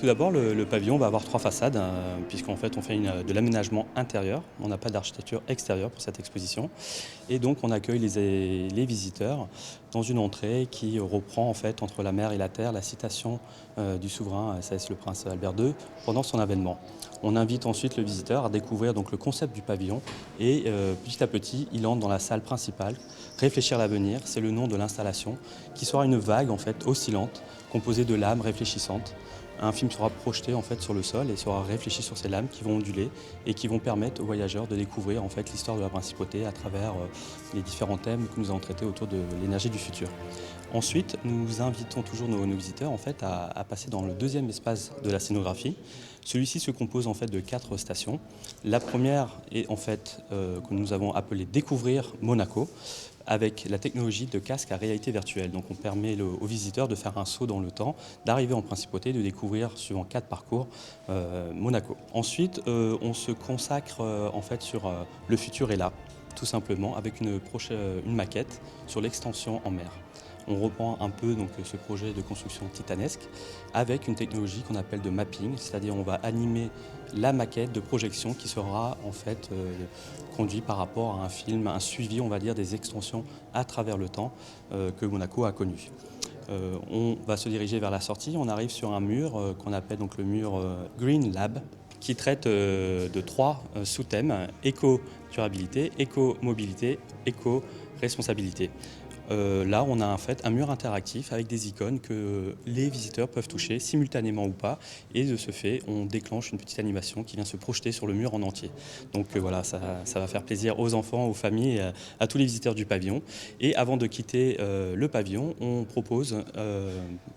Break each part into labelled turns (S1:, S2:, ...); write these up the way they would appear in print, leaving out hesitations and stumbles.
S1: Tout d'abord, le pavillon va avoir trois façades, puisqu'en fait on fait de l'aménagement intérieur. On n'a pas d'architecture extérieure pour cette exposition. Et donc on accueille les visiteurs dans une entrée qui reprend en fait entre la mer et la terre la citation du souverain SAS le prince Albert II pendant son avènement. On invite ensuite le visiteur à découvrir donc le concept du pavillon et petit à petit il entre dans la salle principale. Réfléchir l'avenir, c'est le nom de l'installation qui sera une vague en fait oscillante composée de lames réfléchissantes. Un film sera projeté en fait sur le sol et sera réfléchi sur ces lames qui vont onduler et qui vont permettre aux voyageurs de découvrir en fait l'histoire de la principauté à travers les différents thèmes que nous avons traités autour de l'énergie du futur. Ensuite, nous invitons toujours nos visiteurs en fait, à passer dans le deuxième espace de la scénographie. Celui-ci se compose en fait de 4 stations. La première est en fait que nous avons appelée Découvrir Monaco, avec la technologie de casque à réalité virtuelle. Donc on permet aux visiteurs de faire un saut dans le temps, d'arriver en principauté, de découvrir, suivant 4 parcours, Monaco. Ensuite, on se consacre en fait sur le futur est là, tout simplement, avec une maquette sur l'extension en mer. On reprend un peu donc, ce projet de construction titanesque avec une technologie qu'on appelle de mapping, c'est-à-dire on va animer la maquette de projection qui sera en fait conduit par rapport à un film, un suivi on va dire des extensions à travers le temps que Monaco a connu. On va se diriger vers la sortie, on arrive sur un mur qu'on appelle donc le mur Green Lab qui traite de 3 sous-thèmes, éco-durabilité, éco-mobilité, éco-responsabilité. Là, on a en fait un mur interactif avec des icônes que les visiteurs peuvent toucher simultanément ou pas. Et de ce fait, on déclenche une petite animation qui vient se projeter sur le mur en entier. Donc voilà, ça va faire plaisir aux enfants, aux familles, à tous les visiteurs du pavillon. Et avant de quitter le pavillon, on propose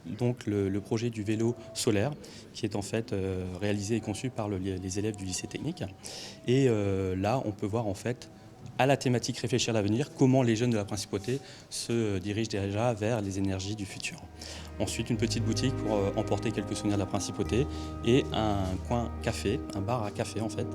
S1: donc le projet du vélo solaire qui est en fait réalisé et conçu par les élèves du lycée technique. Et là, on peut voir en fait à la thématique Réfléchir l'avenir, comment les jeunes de la principauté se dirigent déjà vers les énergies du futur. Ensuite, une petite boutique pour emporter quelques souvenirs de la principauté et un coin café, un bar à café en fait.